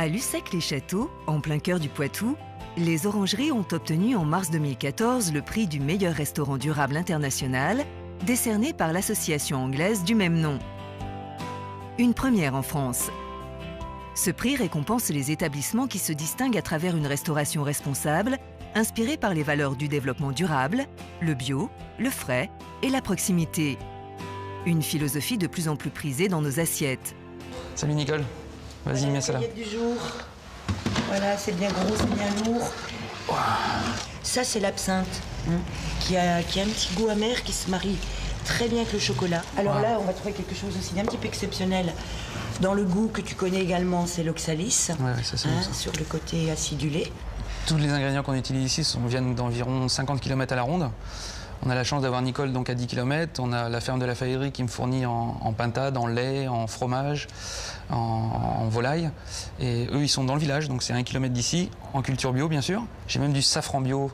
À Lussec-les-Châteaux, en plein cœur du Poitou, les orangeries ont obtenu en mars 2014 le prix du meilleur restaurant durable international, décerné par l'association anglaise du même nom. Une première en France. Ce prix récompense les établissements qui se distinguent à travers une restauration responsable, inspirée par les valeurs du développement durable, le bio, le frais et la proximité. Une philosophie de plus en plus prisée dans nos assiettes. Salut Nicole, vas-y, mets ça là. Du jour. Voilà, c'est bien gros, c'est bien lourd. Wow. Ça, c'est l'absinthe, qui a un petit goût amer qui se marie très bien avec le chocolat. Alors là, on va trouver quelque chose aussi d'un petit peu exceptionnel. Dans le goût que tu connais également, c'est l'oxalis, ça, ça. sur le côté acidulé. Tous les ingrédients qu'on utilise ici viennent d'environ 50 km à la ronde. On a la chance d'avoir Nicole donc à 10 km. On a la ferme de la Faillerie qui me fournit en pintade, en lait, en fromage, en volaille. Et eux, ils sont dans le village, donc c'est à 1 km d'ici, en culture bio bien sûr. J'ai même du safran bio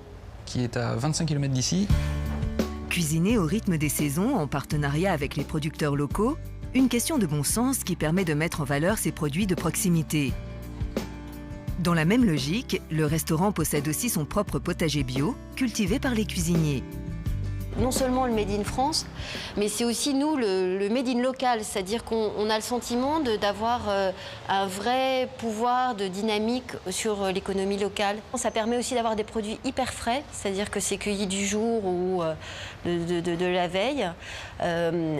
qui est à 25 km d'ici. Cuisiner au rythme des saisons, en partenariat avec les producteurs locaux, une question de bon sens qui permet de mettre en valeur ces produits de proximité. Dans la même logique, le restaurant possède aussi son propre potager bio, cultivé par les cuisiniers. Non seulement le Made in France, mais c'est aussi nous le Made in local, c'est-à-dire qu'on a le sentiment d'avoir un vrai pouvoir de dynamique sur l'économie locale. Ça permet aussi d'avoir des produits hyper frais, c'est-à-dire que c'est cueilli du jour ou de la veille.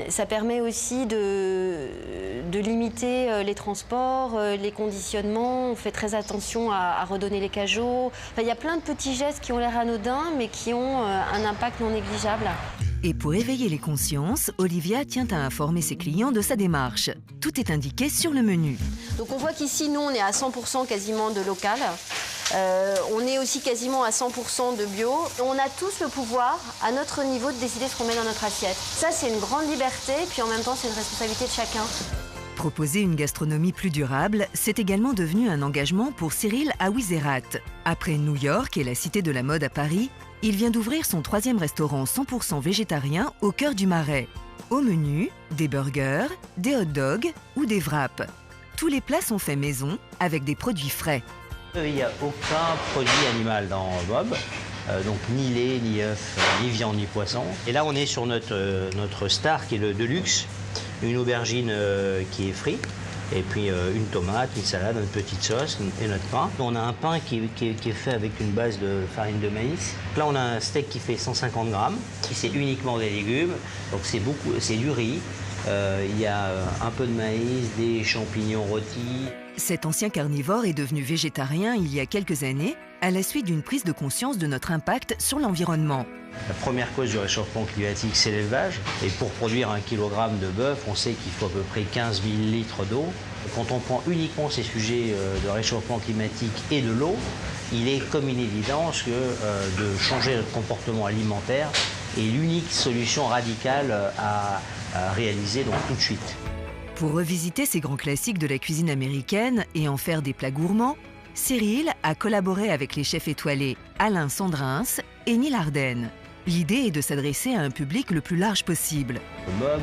Ça permet aussi de limiter les transports, les conditionnements. On fait très attention à redonner les cajots. Enfin, il y a plein de petits gestes qui ont l'air anodins, mais qui ont un impact non négligeable. Et pour éveiller les consciences, Olivia tient à informer ses clients de sa démarche. Tout est indiqué sur le menu. Donc on voit qu'ici, nous, on est à 100% quasiment de local. On est aussi quasiment à 100% de bio. On a tous le pouvoir, à notre niveau, de décider ce qu'on met dans notre assiette. Ça, c'est une grande liberté, puis en même temps, c'est une responsabilité de chacun. Proposer une gastronomie plus durable, c'est également devenu un engagement pour Cyril Aouizerat. Après New York et la Cité de la Mode à Paris, il vient d'ouvrir son 3e restaurant 100% végétarien au cœur du Marais. Au menu, des burgers, des hot dogs ou des wraps. Tous les plats sont faits maison avec des produits frais. Il n'y a aucun produit animal dans Bob, donc ni lait, ni œufs, ni viande, ni poisson. Et là, on est sur notre star qui est le Deluxe, une aubergine qui est frite, et puis une tomate, une salade, une petite sauce et notre pain. On a un pain qui est fait avec une base de farine de maïs. Là, on a un steak qui fait 150 grammes. C'est uniquement des légumes, donc c'est du riz. Il y a un peu de maïs, des champignons rôtis. Cet ancien carnivore est devenu végétarien il y a quelques années, à la suite d'une prise de conscience de notre impact sur l'environnement. La première cause du réchauffement climatique, c'est l'élevage. Et pour produire 1 kg de bœuf, on sait qu'il faut à peu près 15 000 litres d'eau. Quand on prend uniquement ces sujets de réchauffement climatique et de l'eau, il est comme une évidence que de changer notre comportement alimentaire est l'unique solution radicale à réaliser donc tout de suite. Pour revisiter ces grands classiques de la cuisine américaine et en faire des plats gourmands, Cyril a collaboré avec les chefs étoilés Alain Sandrins et Neil Arden. L'idée est de s'adresser à un public le plus large possible. Bob,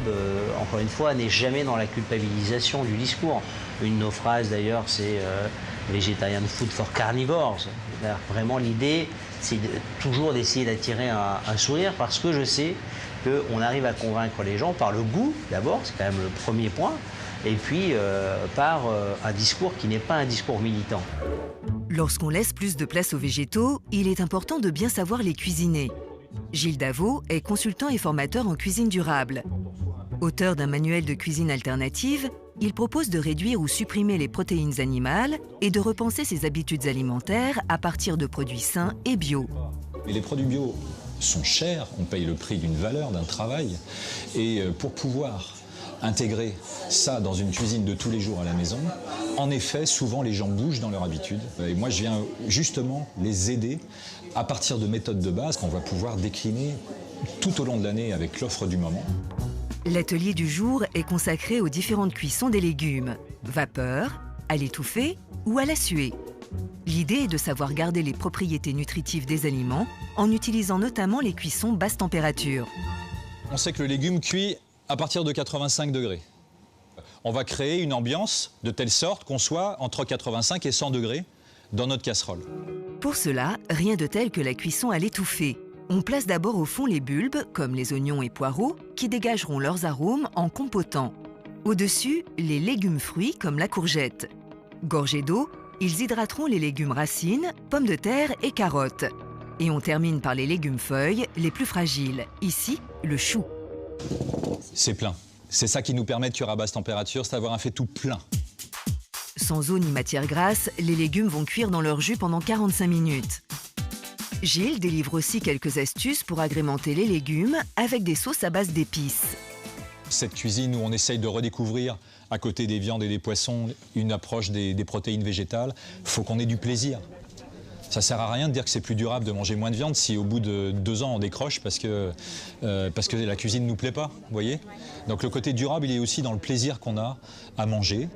encore une fois, n'est jamais dans la culpabilisation du discours. Une de nos phrases d'ailleurs, c'est Vegetarian food for carnivores. Vraiment, l'idée, c'est toujours d'essayer d'attirer un sourire parce que je sais qu'on arrive à convaincre les gens par le goût, d'abord, c'est quand même le premier point, et puis par un discours qui n'est pas un discours militant. Lorsqu'on laisse plus de place aux végétaux, il est important de bien savoir les cuisiner. Gilles Davot est consultant et formateur en cuisine durable. Auteur d'un manuel de cuisine alternative, il propose de réduire ou supprimer les protéines animales et de repenser ses habitudes alimentaires à partir de produits sains et bio. Et les produits bio sont chers, on paye le prix d'une valeur, d'un travail. Et pour pouvoir intégrer ça dans une cuisine de tous les jours à la maison, en effet, souvent les gens bougent dans leurs habitudes. Et moi, je viens justement les aider à partir de méthodes de base qu'on va pouvoir décliner tout au long de l'année avec l'offre du moment. L'atelier du jour est consacré aux différentes cuissons des légumes. Vapeur, à l'étouffer ou à la suer. L'idée est de savoir garder les propriétés nutritives des aliments en utilisant notamment les cuissons basse température. On sait que le légume cuit à partir de 85 degrés. on va créer une ambiance de telle sorte qu'on soit entre 85 et 100 degrés dans notre casserole. Pour cela, rien de tel que la cuisson à l'étouffée. On place d'abord au fond les bulbes, comme les oignons et poireaux, qui dégageront leurs arômes en compotant. Au-dessus, les légumes-fruits comme la courgette. Gorgés d'eau, ils hydrateront les légumes racines, pommes de terre et carottes. Et on termine par les légumes-feuilles, les plus fragiles. Ici, le chou. C'est plein. C'est ça qui nous permet de cuire à basse température, c'est d'avoir un fait tout plein. Sans eau ni matière grasse, les légumes vont cuire dans leur jus pendant 45 minutes. Gilles délivre aussi quelques astuces pour agrémenter les légumes avec des sauces à base d'épices. Cette cuisine où on essaye de redécouvrir, à côté des viandes et des poissons, une approche des protéines végétales, il faut qu'on ait du plaisir. Ça ne sert à rien de dire que c'est plus durable de manger moins de viande si au bout de 2 ans on décroche parce que la cuisine ne nous plaît pas, vous voyez ? Donc le côté durable, il est aussi dans le plaisir qu'on a à manger.